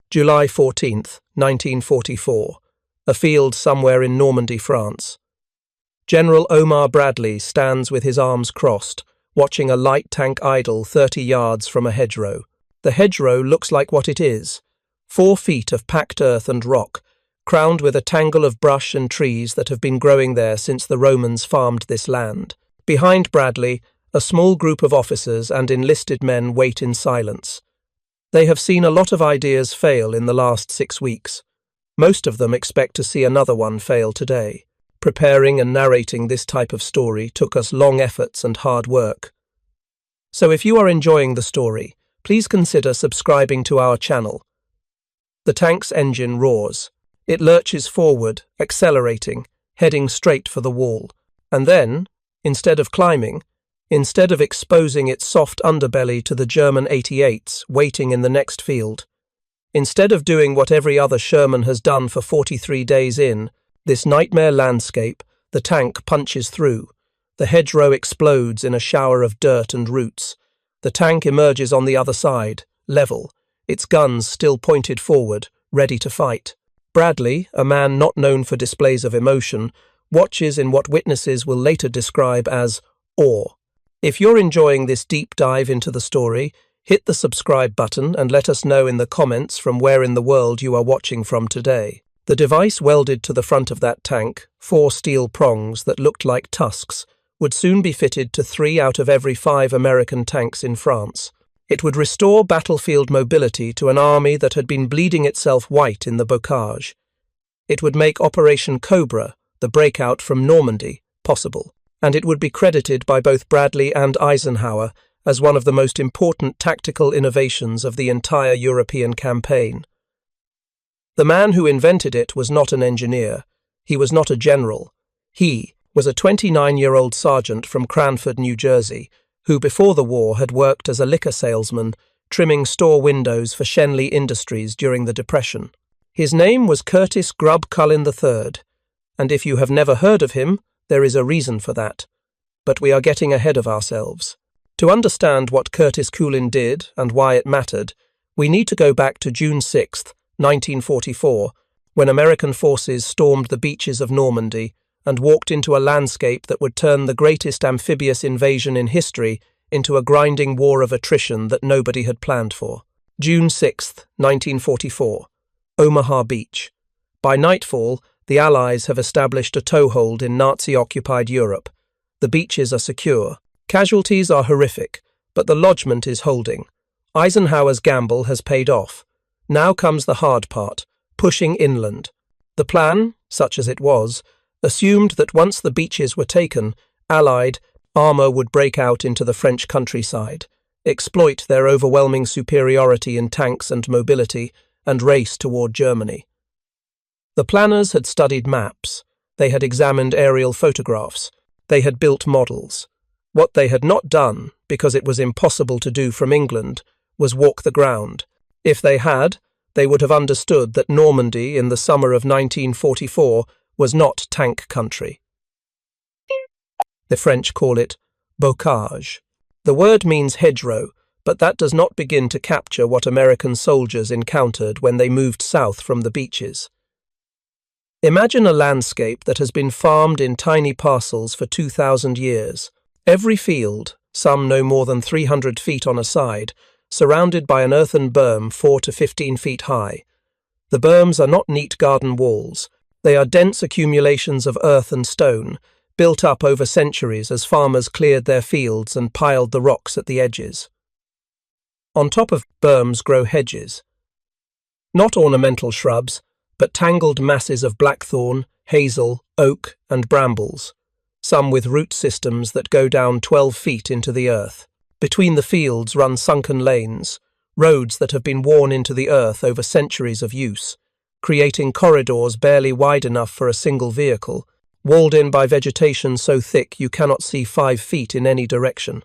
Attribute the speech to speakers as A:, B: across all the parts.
A: July 14th, 1944. A field somewhere in Normandy, France. General Omar Bradley stands with his arms crossed, watching a light tank idle 30 yards from a hedgerow. The hedgerow looks like what it is: 4 feet of packed earth and rock, crowned with a tangle of brush and trees that have been growing there since the Romans farmed this land. Behind Bradley, a small group of officers and enlisted men wait in silence. They have seen a lot of ideas fail in the last 6 weeks. Most of them expect to see another one fail today. Preparing and narrating this type of story took us long efforts and hard work. So if you are enjoying the story, please consider subscribing to our channel. The tank's engine roars. It lurches forward, accelerating, heading straight for the wall. And then, instead of climbing, instead of exposing its soft underbelly to the German 88s waiting in the next field, instead of doing what every other Sherman has done for 43 days in this nightmare landscape, the tank punches through. The hedgerow explodes in a shower of dirt and roots. The tank emerges on the other side, level, its guns still pointed forward, ready to fight. Bradley, a man not known for displays of emotion, watches in what witnesses will later describe as awe. If you're enjoying this deep dive into the story, hit the subscribe button and let us know in the comments from where in the world you are watching from today. The device welded to the front of that tank, 4 steel prongs that looked like tusks, would soon be fitted to 3 out of every 5 American tanks in France. It would restore battlefield mobility to an army that had been bleeding itself white in the bocage. It would make Operation Cobra, the breakout from Normandy, possible, and it would be credited by both Bradley and Eisenhower as one of the most important tactical innovations of the entire European campaign. The man who invented it was not an engineer. He was not a general. He was a 29-year-old sergeant from Cranford, New Jersey, who before the war had worked as a liquor salesman, trimming store windows for Shenley Industries during the Depression. His name was Curtis Culin III, and if you have never heard of him, there is a reason for that. But we are getting ahead of ourselves. To understand what Curtis Culin did and why it mattered, we need to go back to June 6th, 1944, when American forces stormed the beaches of Normandy and walked into a landscape that would turn the greatest amphibious invasion in history into a grinding war of attrition that nobody had planned for. June 6th, 1944, Omaha Beach. By nightfall, the Allies have established a toehold in Nazi-occupied Europe. The beaches are secure. Casualties are horrific, but the lodgment is holding. Eisenhower's gamble has paid off. Now comes the hard part, pushing inland. The plan, such as it was, assumed that once the beaches were taken, Allied armour would break out into the French countryside, exploit their overwhelming superiority in tanks and mobility, and race toward Germany. The planners had studied maps. They had examined aerial photographs. They had built models. What they had not done, because it was impossible to do from England, was walk the ground. If they had, they would have understood that Normandy in the summer of 1944 was not tank country. The French call it bocage. The word means hedgerow, but that does not begin to capture what American soldiers encountered when they moved south from the beaches. Imagine a landscape that has been farmed in tiny parcels for 2,000 years. Every field, some no more than 300 feet on a side, surrounded by an earthen berm 4 to 15 feet high. The berms are not neat garden walls. They are dense accumulations of earth and stone, built up over centuries as farmers cleared their fields and piled the rocks at the edges. On top of berms grow hedges. Not ornamental shrubs, but tangled masses of blackthorn, hazel, oak, and brambles, some with root systems that go down 12 feet into the earth. Between the fields run sunken lanes, roads that have been worn into the earth over centuries of use, creating corridors barely wide enough for a single vehicle, walled in by vegetation so thick you cannot see 5 feet in any direction.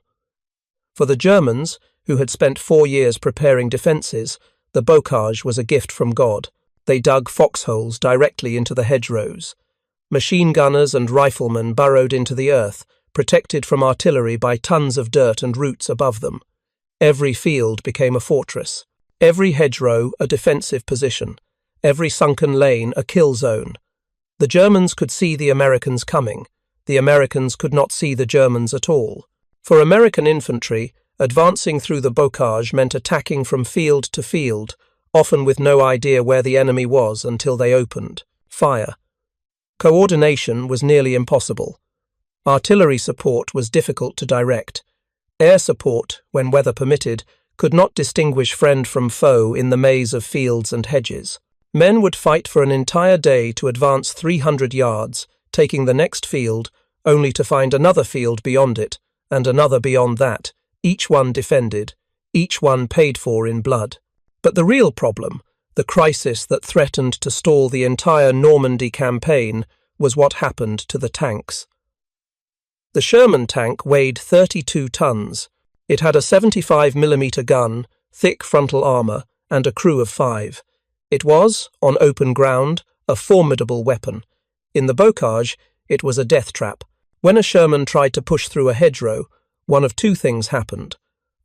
A: For the Germans, who had spent 4 years preparing defences, the bocage was a gift from God. They dug foxholes directly into the hedgerows. Machine gunners and riflemen burrowed into the earth, protected from artillery by tons of dirt and roots above them. Every field became a fortress. Every hedgerow a defensive position, every sunken lane a kill zone. The Germans could see the Americans coming. The Americans could not see the Germans at all. For American infantry, advancing through the bocage meant attacking from field to field, often with no idea where the enemy was until they opened fire. Coordination was nearly impossible. Artillery support was difficult to direct. Air support, when weather permitted, could not distinguish friend from foe in the maze of fields and hedges. Men would fight for an entire day to advance 300 yards, taking the next field, only to find another field beyond it, and another beyond that, each one defended, each one paid for in blood. But the real problem, the crisis that threatened to stall the entire Normandy campaign, was what happened to the tanks. The Sherman tank weighed 32 tons. It had a 75mm gun, thick frontal armour, and a crew of 5. It was, on open ground, a formidable weapon. In the bocage, it was a death trap. When a Sherman tried to push through a hedgerow, one of two things happened.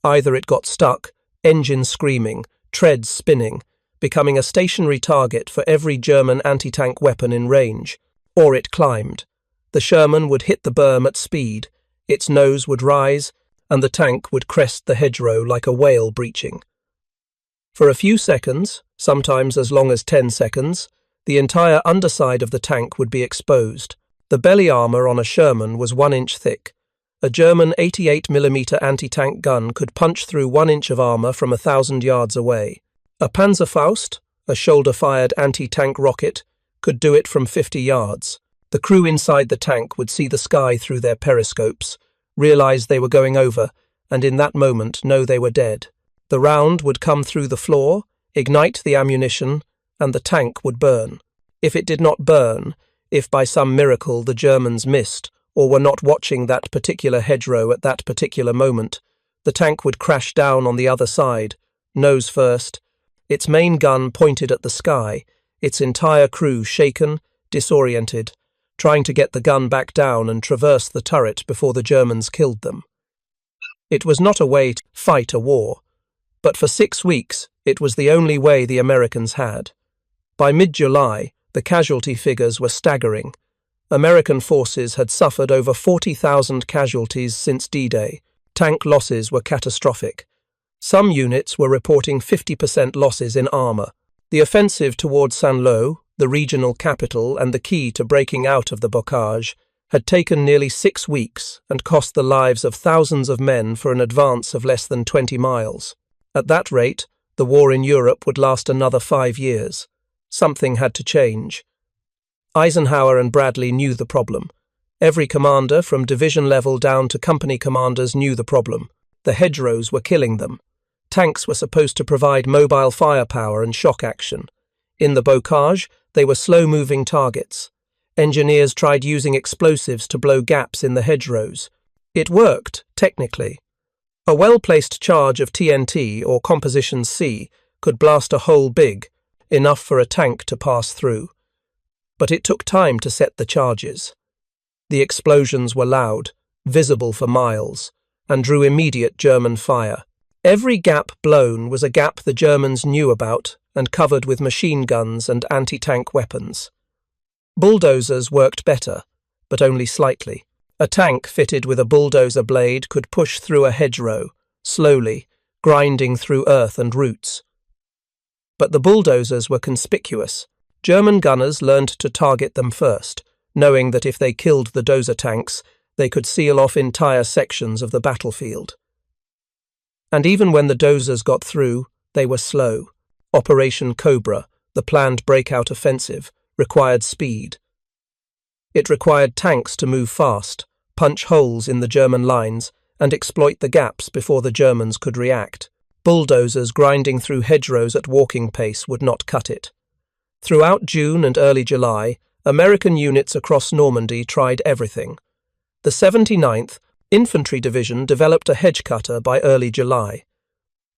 A: Either it got stuck, engine screaming, treads spinning, becoming a stationary target for every German anti-tank weapon in range, or it climbed. The Sherman would hit the berm at speed, its nose would rise, and the tank would crest the hedgerow like a whale breaching. For a few seconds, sometimes as long as 10 seconds, the entire underside of the tank would be exposed. The belly armour on a Sherman was 1 inch thick. A German 88mm anti-tank gun could punch through 1 inch of armour from 1,000 yards away. A Panzerfaust, a shoulder-fired anti-tank rocket, could do it from 50 yards. The crew inside the tank would see the sky through their periscopes, realise they were going over, and in that moment know they were dead. The round would come through the floor, ignite the ammunition, and the tank would burn. If it did not burn, if by some miracle the Germans missed or were not watching that particular hedgerow at that particular moment, the tank would crash down on the other side, nose first, its main gun pointed at the sky, its entire crew shaken, disoriented, trying to get the gun back down and traverse the turret before the Germans killed them. It was not a way to fight a war, but for 6 weeks it was the only way the Americans had. By mid-July, the casualty figures were staggering. American forces had suffered over 40,000 casualties since D-Day. Tank losses were catastrophic. Some units were reporting 50% losses in armour. The offensive towards Saint-Lô, the regional capital and the key to breaking out of the bocage, had taken nearly 6 weeks and cost the lives of thousands of men for an advance of less than 20 miles. At that rate, the war in Europe would last another 5 years. Something had to change. Eisenhower and Bradley knew the problem. Every commander, from division level down to company commanders, knew the problem. The hedgerows were killing them. Tanks were supposed to provide mobile firepower and shock action. In the bocage, they were slow-moving targets. Engineers tried using explosives to blow gaps in the hedgerows. It worked, technically. A well-placed charge of TNT or Composition C could blast a hole big, enough for a tank to pass through. But it took time to set the charges. The explosions were loud, visible for miles, and drew immediate German fire. Every gap blown was a gap the Germans knew about and covered with machine guns and anti-tank weapons. Bulldozers worked better, but only slightly. A tank fitted with a bulldozer blade could push through a hedgerow, slowly, grinding through earth and roots. But the bulldozers were conspicuous. German gunners learned to target them first, knowing that if they killed the dozer tanks, they could seal off entire sections of the battlefield. And even when the dozers got through, they were slow. Operation Cobra, the planned breakout offensive, required speed. It required tanks to move fast, punch holes in the German lines, and exploit the gaps before the Germans could react. Bulldozers grinding through hedgerows at walking pace would not cut it. Throughout June and early July, American units across Normandy tried everything. The 79th Infantry Division developed a hedge cutter by early July.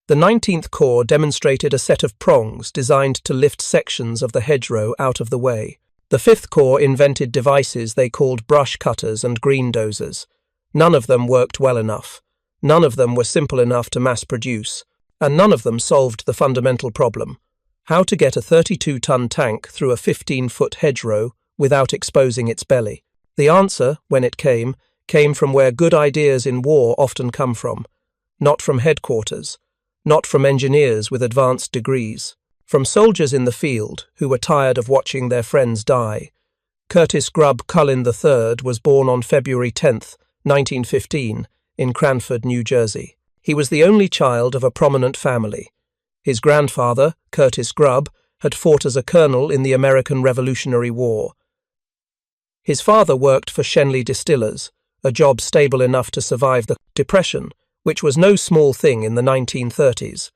A: The 19th Corps demonstrated a set of prongs designed to lift sections of the hedgerow out of the way. The 5th Corps invented devices they called brush cutters and green dozers. None of them worked well enough. None of them were simple enough to mass produce. and none of them solved the fundamental problem: how to get a 32-ton tank through a 15-foot hedgerow without exposing its belly. The answer, when it came from where good ideas in war often come from. Not from headquarters, not from engineers with advanced degrees, from soldiers in the field who were tired of watching their friends die. Curtis Culin III was born on February 10, 1915, in Cranford, New Jersey. He was the only child of a prominent family. His grandfather, Curtis Grubb, had fought as a colonel in the American Revolutionary War. His father worked for Shenley Distillers, a job stable enough to survive the Depression, which was no small thing in the 1930s.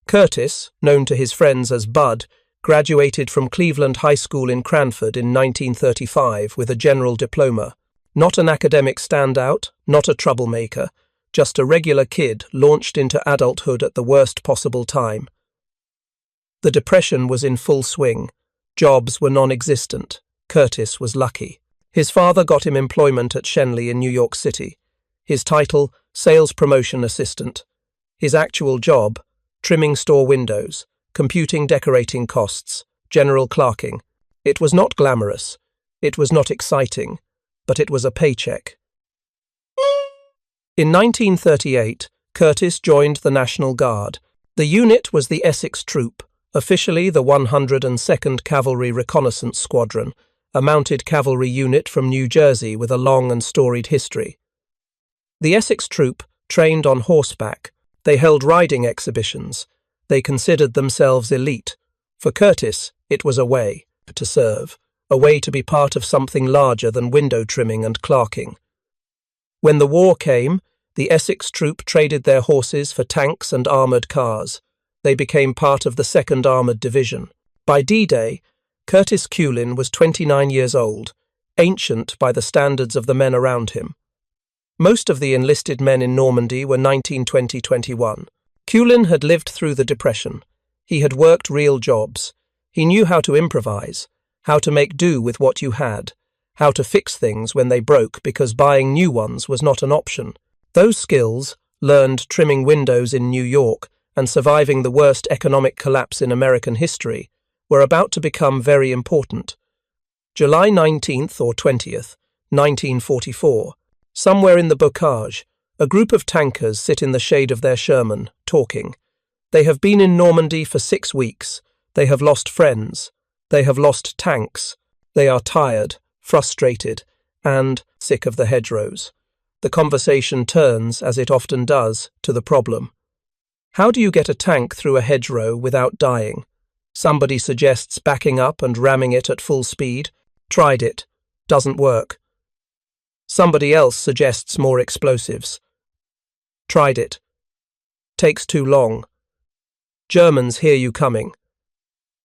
A: Curtis, known to his friends as Bud, graduated from Cleveland High School in Cranford in 1935 with a general diploma. Not an academic standout, not a troublemaker, just a regular kid launched into adulthood at the worst possible time. The Depression was in full swing. Jobs were non-existent. Curtis was lucky. His father got him employment at Shenley in New York City. His title, Sales Promotion Assistant. His actual job, trimming store windows, computing decorating costs, general clerking. It was not glamorous. It was not exciting, but it was a paycheck. In 1938, Curtis joined the National Guard. The unit was the Essex Troop, officially the 102nd Cavalry Reconnaissance Squadron, a mounted cavalry unit from New Jersey with a long and storied history. The Essex Troop trained on horseback. They held riding exhibitions. They considered themselves elite. For Curtis, it was a way to serve, a way to be part of something larger than window trimming and clerking. When the war came, the Essex Troop traded their horses for tanks and armoured cars. They became part of the 2nd Armoured Division. By D-Day, Curtis Culin was 29 years old, ancient by the standards of the men around him. Most of the enlisted men in Normandy were 19, 20, 21. Culin had lived through the Depression. He had worked real jobs. He knew how to improvise, how to make do with what you had, how to fix things when they broke because buying new ones was not an option. Those skills, learned trimming windows in New York and surviving the worst economic collapse in American history, were about to become very important. July 19th or 20th, 1944, somewhere in the bocage, a group of tankers sit in the shade of their Sherman, talking. They have been in Normandy for 6 weeks. They have lost friends. They have lost tanks. They are tired, frustrated, and sick of the hedgerows. The conversation turns, as it often does, to the problem. How do you get a tank through a hedgerow without dying? Somebody suggests backing up and ramming it at full speed. Tried it. Doesn't work. Somebody else suggests more explosives. Tried it. Takes too long. Germans hear you coming.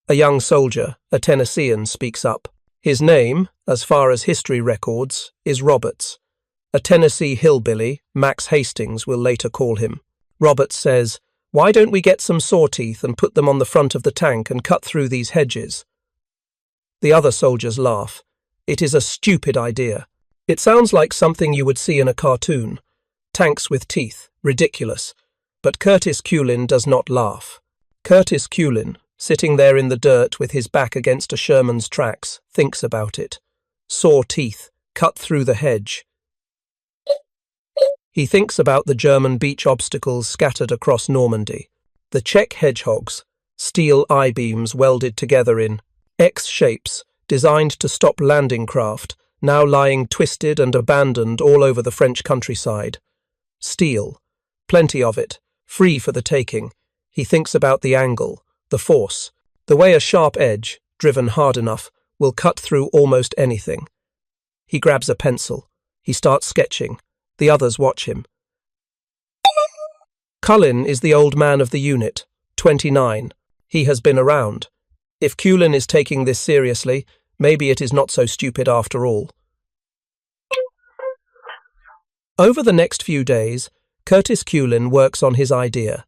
A: A young soldier, a Tennessean, speaks up. His name, as far as history records, is Roberts. A Tennessee hillbilly, Max Hastings will later call him. Roberts says, "Why don't we get some saw teeth and put them on the front of the tank and cut through these hedges?" The other soldiers laugh. It is a stupid idea. It sounds like something you would see in a cartoon. Tanks with teeth, ridiculous. But Curtis Culin does not laugh. Curtis Culin, sitting there in the dirt with his back against a Sherman's tracks, thinks about it. Saw teeth, cut through the hedge. He thinks about the German beach obstacles scattered across Normandy, the Czech hedgehogs, steel I-beams welded together in X shapes designed to stop landing craft, now lying twisted and abandoned all over the French countryside. Steel, plenty of it, free for the taking. He thinks about the angle, the force, the way a sharp edge, driven hard enough, will cut through almost anything. He grabs a pencil. He starts sketching. The others watch him. Culin is the old man of the unit, 29. He has been around. If Culin is taking this seriously, maybe it is not so stupid after all. Over the next few days, Curtis Culin works on his idea.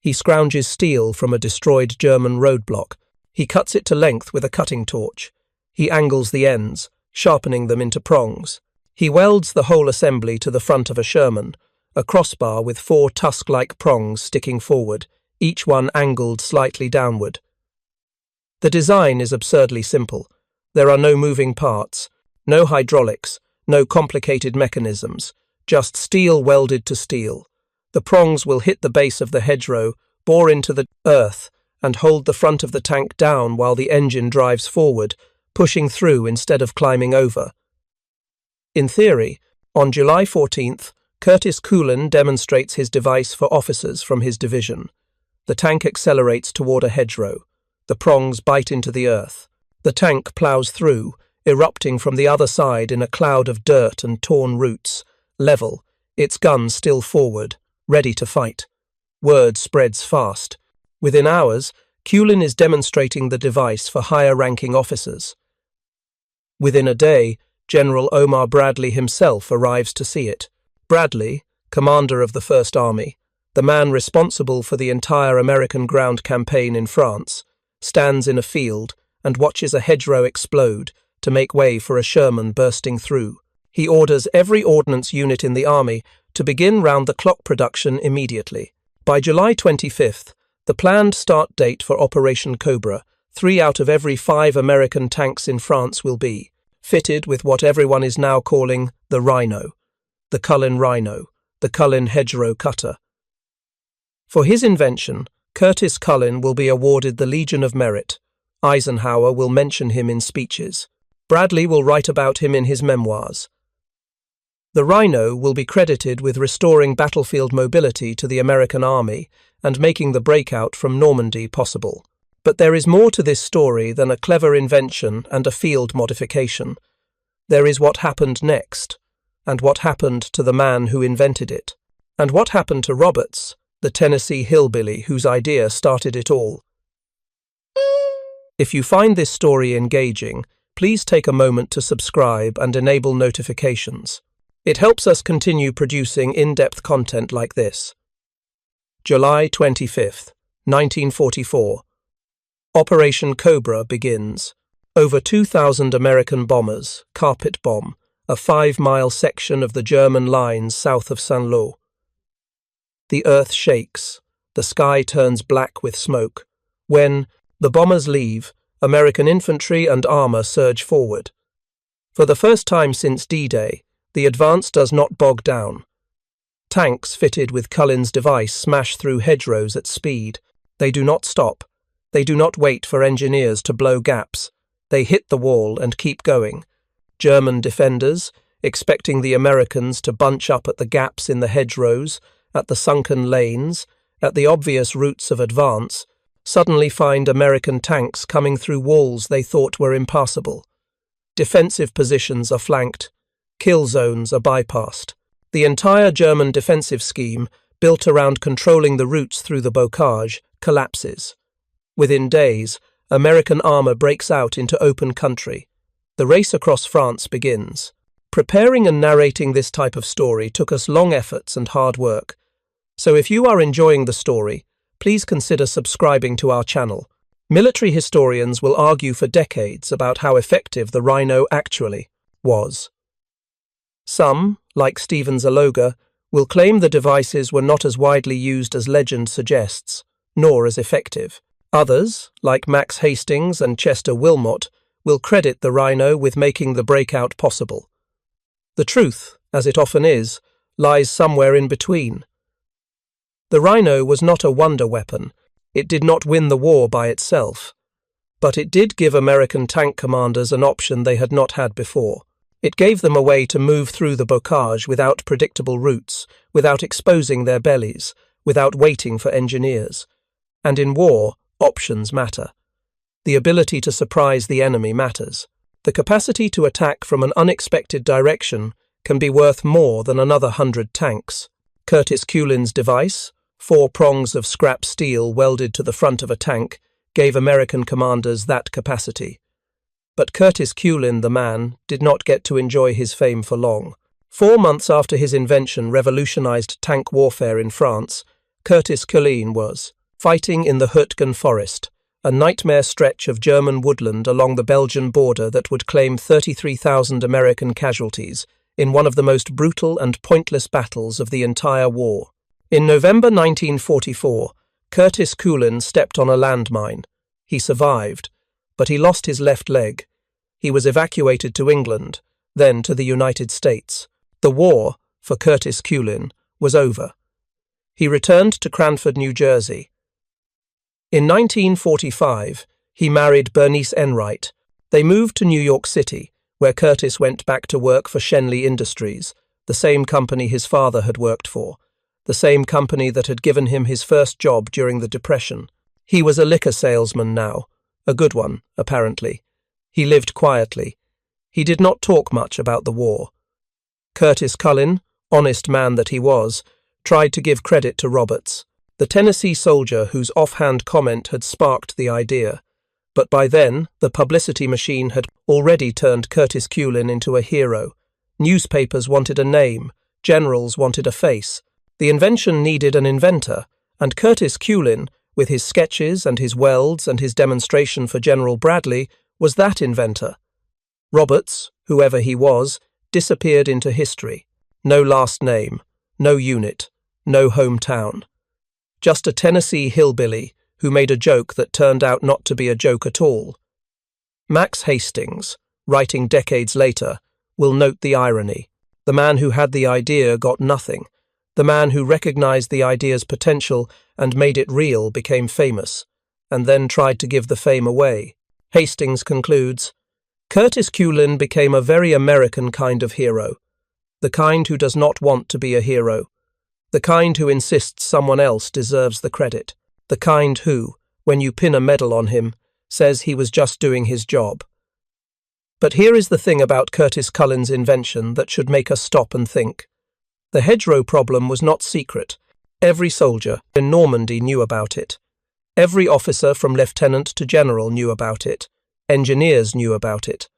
A: He scrounges steel from a destroyed German roadblock. He cuts it to length with a cutting torch. He angles the ends, sharpening them into prongs. He welds the whole assembly to the front of a Sherman, a crossbar with 4 tusk-like prongs sticking forward, each one angled slightly downward. The design is absurdly simple. There are no moving parts, no hydraulics, no complicated mechanisms, just steel welded to steel. The prongs will hit the base of the hedgerow, bore into the earth, and hold the front of the tank down while the engine drives forward, pushing through instead of climbing over. In theory, on July 14th, Curtis Culin demonstrates his device for officers from his division. The tank accelerates toward a hedgerow. The prongs bite into the earth. The tank plows through, erupting from the other side in a cloud of dirt and torn roots, level, its gun still forward, ready to fight. Word spreads fast. Within hours, Culin is demonstrating the device for higher-ranking officers. Within a day, General Omar Bradley himself arrives to see it. Bradley, commander of the First Army, the man responsible for the entire American ground campaign in France, stands in a field and watches a hedgerow explode to make way for a Sherman bursting through. He orders every ordnance unit in the army to begin round-the-clock production immediately. By July 25th, the planned start date for Operation Cobra, 3 out of every 5 American tanks in France will be fitted with what everyone is now calling the Rhino, the Culin Rhino, the Culin hedgerow cutter. For his invention, Curtis Culin will be awarded the Legion of Merit. Eisenhower will mention him in speeches. Bradley will write about him in his memoirs. The Rhino will be credited with restoring battlefield mobility to the American Army and making the breakout from Normandy possible. But there is more to this story than a clever invention and a field modification. There is what happened next, and what happened to the man who invented it, and what happened to Roberts, the Tennessee hillbilly whose idea started it all. If you find this story engaging, please take a moment to subscribe and enable notifications. It helps us continue producing in-depth content like this. July 25th, 1944. Operation Cobra begins. Over 2,000 American bombers carpet bomb a 5-mile section of the German lines south of Saint-Lô. The earth shakes. The sky turns black with smoke. When the bombers leave, American infantry and armor surge forward. For the first time since D-Day, the advance does not bog down. Tanks fitted with Cullin's device smash through hedgerows at speed. They do not stop. They do not wait for engineers to blow gaps. They hit the wall and keep going. German defenders, expecting the Americans to bunch up at the gaps in the hedgerows, at the sunken lanes, at the obvious routes of advance, suddenly find American tanks coming through walls they thought were impassable. Defensive positions are flanked. Kill zones are bypassed. The entire German defensive scheme, built around controlling the routes through the bocage, collapses. Within days, American armor breaks out into open country. The race across France begins. Preparing and narrating this type of story took us long efforts and hard work. So if you are enjoying the story, please consider subscribing to our channel. Military historians will argue for decades about how effective the Rhino actually was. Some, like Stephen Zaloga, will claim the devices were not as widely used as legend suggests, nor as effective. Others, like Max Hastings and Chester Wilmot, will credit the Rhino with making the breakout possible. The truth, as it often is, lies somewhere in between. The Rhino was not a wonder weapon. It did not win the war by itself. But it did give American tank commanders an option they had not had before. It gave them a way to move through the bocage without predictable routes, without exposing their bellies, without waiting for engineers. And in war, options matter. The ability to surprise the enemy matters. The capacity to attack from an unexpected direction can be worth more than another 100 tanks. Curtis Culin's device, 4 prongs of scrap steel welded to the front of a tank, gave American commanders that capacity. But Curtis Culin, the man, did not get to enjoy his fame for long. 4 months after his invention revolutionized tank warfare in France, Curtis Culin was fighting in the Hürtgen forest, a nightmare stretch of German woodland along the Belgian border that would claim 33,000 American casualties in one of the most brutal and pointless battles of the entire war. In November 1944, Curtis Culin stepped on a landmine. He survived, but he lost his left leg. He was evacuated to England, then to the United States. The war, for Curtis Culin, was over. He returned to Cranford, New Jersey. In 1945, he married Bernice Enright. They moved to New York City, where Curtis went back to work for Schenley Industries, the same company his father had worked for, the same company that had given him his first job during the Depression. He was a liquor salesman now, a good one, apparently. He lived quietly. He did not talk much about the war. Curtis Culin, honest man that he was, tried to give credit to Roberts, the Tennessee soldier whose offhand comment had sparked the idea. But by then, the publicity machine had already turned Curtis Culin into a hero. Newspapers wanted a name, generals wanted a face. The invention needed an inventor, and Curtis Culin, with his sketches and his welds and his demonstration for General Bradley, was that inventor. Roberts, whoever he was, disappeared into history. No last name, no unit, no hometown. Just a Tennessee hillbilly who made a joke that turned out not to be a joke at all. Max Hastings, writing decades later, will note the irony. The man who had the idea got nothing. The man who recognized the idea's potential and made it real became famous, and then tried to give the fame away. Hastings concludes, Curtis Culin became a very American kind of hero, the kind who does not want to be a hero, the kind who insists someone else deserves the credit, the kind who, when you pin a medal on him, says he was just doing his job. But here is the thing about Curtis Culin's invention that should make us stop and think. The hedgerow problem was not secret. Every soldier in Normandy knew about it. Every officer from lieutenant to general knew about it. Engineers knew about it.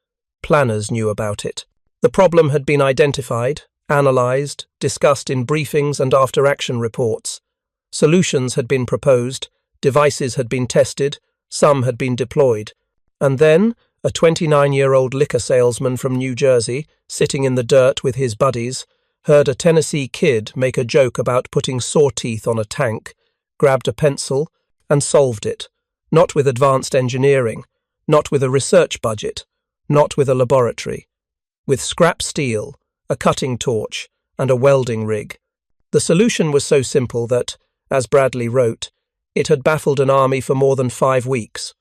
A: Planners knew about it. The problem had been identified, analysed, discussed in briefings and after-action reports. Solutions had been proposed, devices had been tested, some had been deployed. And then, a 29-year-old liquor salesman from New Jersey, sitting in the dirt with his buddies, heard a Tennessee kid make a joke about putting saw teeth on a tank, grabbed a pencil, and solved it. Not with advanced engineering, not with a research budget, not with a laboratory. With scrap steel, a cutting torch, and a welding rig. The solution was so simple that, as Bradley wrote, it had baffled an army for more than 5 weeks.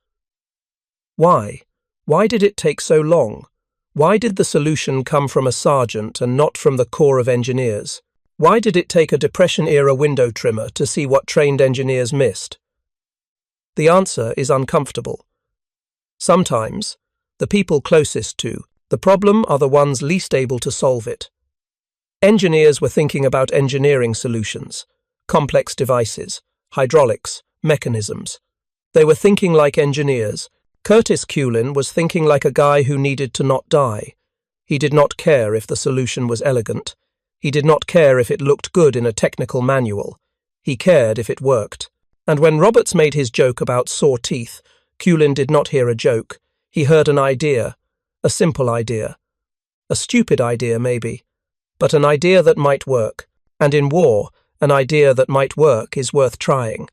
A: Why? Why did it take so long? Why did the solution come from a sergeant and not from the Corps of Engineers? Why did it take a Depression-era window trimmer to see what trained engineers missed? The answer is uncomfortable. Sometimes, the people closest to the problem are the ones least able to solve it. Engineers were thinking about engineering solutions, complex devices, hydraulics, mechanisms. They were thinking like engineers. Curtis Culin was thinking like a guy who needed to not die. He did not care if the solution was elegant. He did not care if it looked good in a technical manual. He cared if it worked. And when Roberts made his joke about saw teeth, Culin did not hear a joke. He heard an idea, a simple idea. A stupid idea, maybe, but an idea that might work. And in war, an idea that might work is worth trying.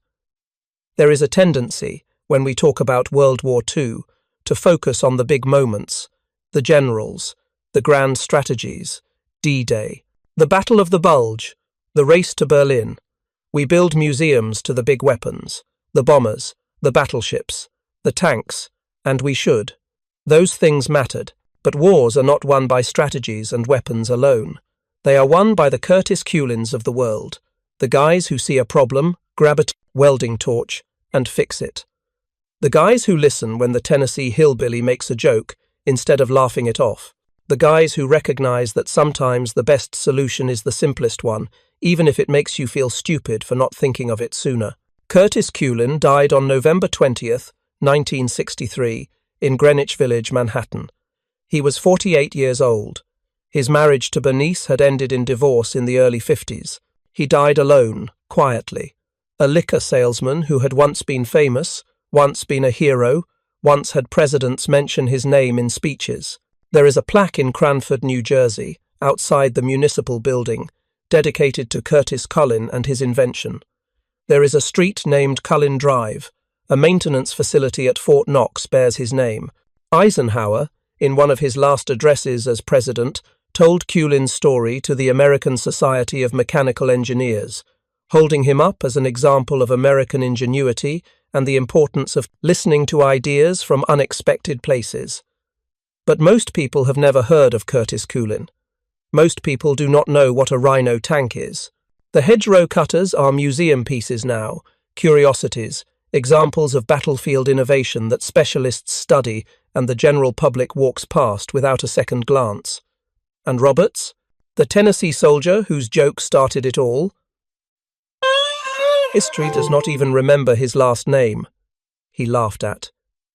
A: There is a tendency, when we talk about World War II, to focus on the big moments, the generals, the grand strategies, D-Day, the Battle of the Bulge, the race to Berlin. We build museums to the big weapons, the bombers, the battleships, the tanks, and we should. Those things mattered, but wars are not won by strategies and weapons alone. They are won by the Curtis Culins of the world, the guys who see a problem, grab a welding torch, and fix it. The guys who listen when the Tennessee hillbilly makes a joke, instead of laughing it off. The guys who recognize that sometimes the best solution is the simplest one, even if it makes you feel stupid for not thinking of it sooner. Curtis Culin died on November 20th, 1963, in Greenwich Village, Manhattan. He was 48 years old. His marriage to Bernice had ended in divorce in the early 50s. He died alone, quietly. A liquor salesman who had once been famous, once been a hero, once had presidents mention his name in speeches. There is a plaque in Cranford, New Jersey, outside the municipal building, dedicated to Curtis Culin and his invention. There is a street named Culin Drive. A maintenance facility at Fort Knox bears his name. Eisenhower, in one of his last addresses as president, told Culin's story to the American Society of Mechanical Engineers, holding him up as an example of American ingenuity and the importance of listening to ideas from unexpected places. But most people have never heard of Curtis Culin. Most people do not know what a rhino tank is. The hedgerow cutters are museum pieces now, curiosities, examples of battlefield innovation that specialists study and the general public walks past without a second glance. And Roberts, the Tennessee soldier whose joke started it all? History does not even remember his last name. He laughed at.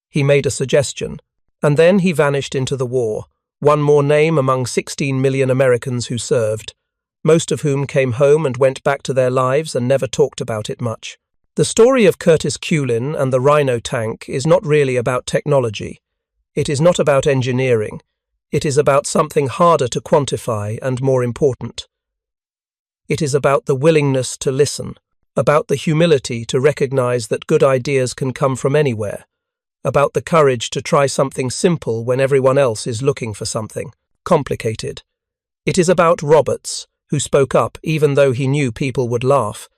A: He made a suggestion, and then he vanished into the war, one more name among 16 million Americans who served, most of whom came home and went back to their lives and never talked about it much. The story of Curtis Culin and the Rhino tank is not really about technology. It is not about engineering. It is about something harder to quantify and more important. It is about the willingness to listen, about the humility to recognize that good ideas can come from anywhere, about the courage to try something simple when everyone else is looking for something complicated. It is about Roberts, who spoke up even though he knew people would laugh.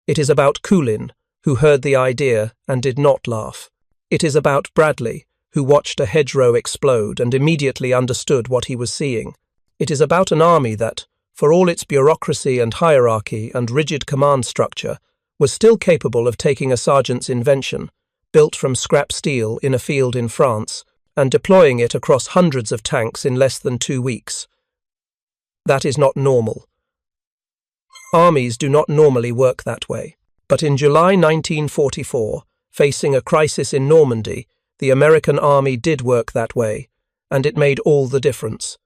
A: It is about Culin, who heard the idea and did not laugh. It is about Bradley, who watched a hedgerow explode and immediately understood what he was seeing. It is about an army that, for all its bureaucracy and hierarchy and rigid command structure, was still capable of taking a sergeant's invention, built from scrap steel in a field in France, and deploying it across hundreds of tanks in less than 2 weeks. That is not normal. Armies do not normally work that way. But in July 1944, facing a crisis in Normandy, the American army did work that way, and it made all the difference.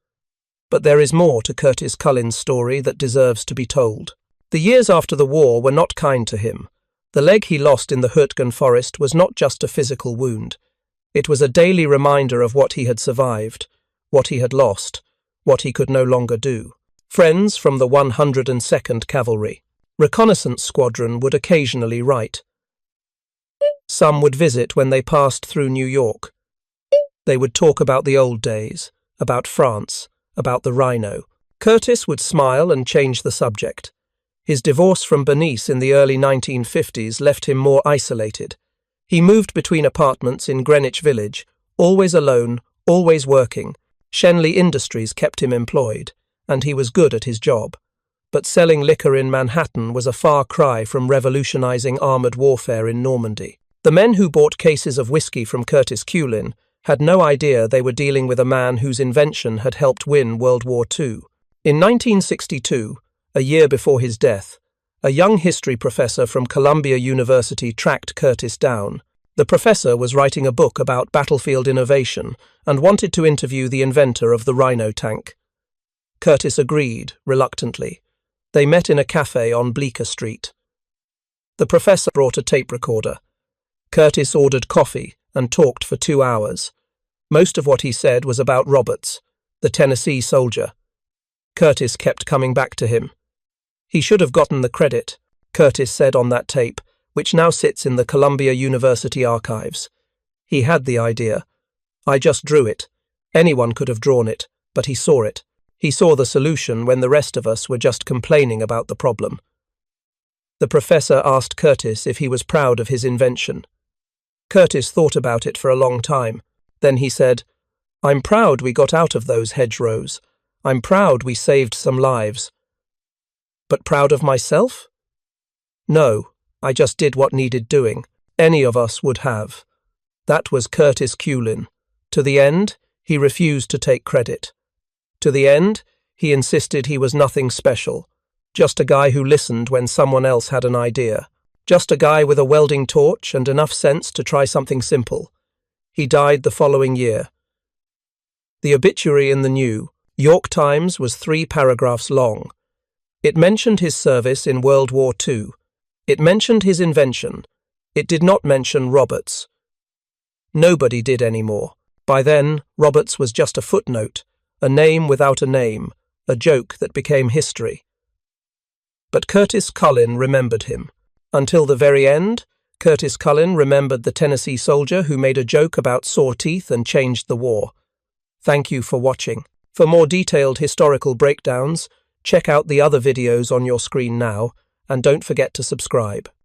A: But there is more to Curtis Culin's story that deserves to be told. The years after the war were not kind to him. The leg he lost in the Hürtgen forest was not just a physical wound. It was a daily reminder of what he had survived, what he had lost, what he could no longer do. Friends from the 102nd Cavalry Reconnaissance Squadron would occasionally write. Some would visit when they passed through New York. They would talk about the old days, about France, about the Rhino. Curtis would smile and change the subject. His divorce from Bernice in the early 1950s left him more isolated. He moved between apartments in Greenwich Village, always alone, always working. Shenley Industries kept him employed, and he was good at his job. But selling liquor in Manhattan was a far cry from revolutionizing armored warfare in Normandy. The men who bought cases of whiskey from Curtis Culin had no idea they were dealing with a man whose invention had helped win World War II. In 1962, a year before his death, a young history professor from Columbia University tracked Curtis down. The professor was writing a book about battlefield innovation and wanted to interview the inventor of the Rhino tank. Curtis agreed, reluctantly. They met in a cafe on Bleecker Street. The professor brought a tape recorder. Curtis ordered coffee and talked for 2 hours. Most of what he said was about Roberts, the Tennessee soldier. Curtis kept coming back to him. He should have gotten the credit, Curtis said on that tape, which now sits in the Columbia University archives. He had the idea. I just drew it. Anyone could have drawn it, but he saw it. He saw the solution when the rest of us were just complaining about the problem. The professor asked Curtis if he was proud of his invention. Curtis thought about it for a long time. Then he said, "I'm proud we got out of those hedgerows. I'm proud we saved some lives. But proud of myself? No, I just did what needed doing. Any of us would have." That was Curtis Culin. To the end, he refused to take credit. To the end, he insisted he was nothing special, just a guy who listened when someone else had an idea, just a guy with a welding torch and enough sense to try something simple. He died the following year. The obituary in the New York Times was 3 paragraphs long. It mentioned his service in World War II. It mentioned his invention. It did not mention Roberts. Nobody did anymore. By then, Roberts was just a footnote, a name without a name, a joke that became history. But Curtis Culin remembered him. Until the very end, Curtis Culin remembered the Tennessee soldier who made a joke about sore teeth and changed the war. Thank you for watching. For more detailed historical breakdowns, check out the other videos on your screen now, and don't forget to subscribe.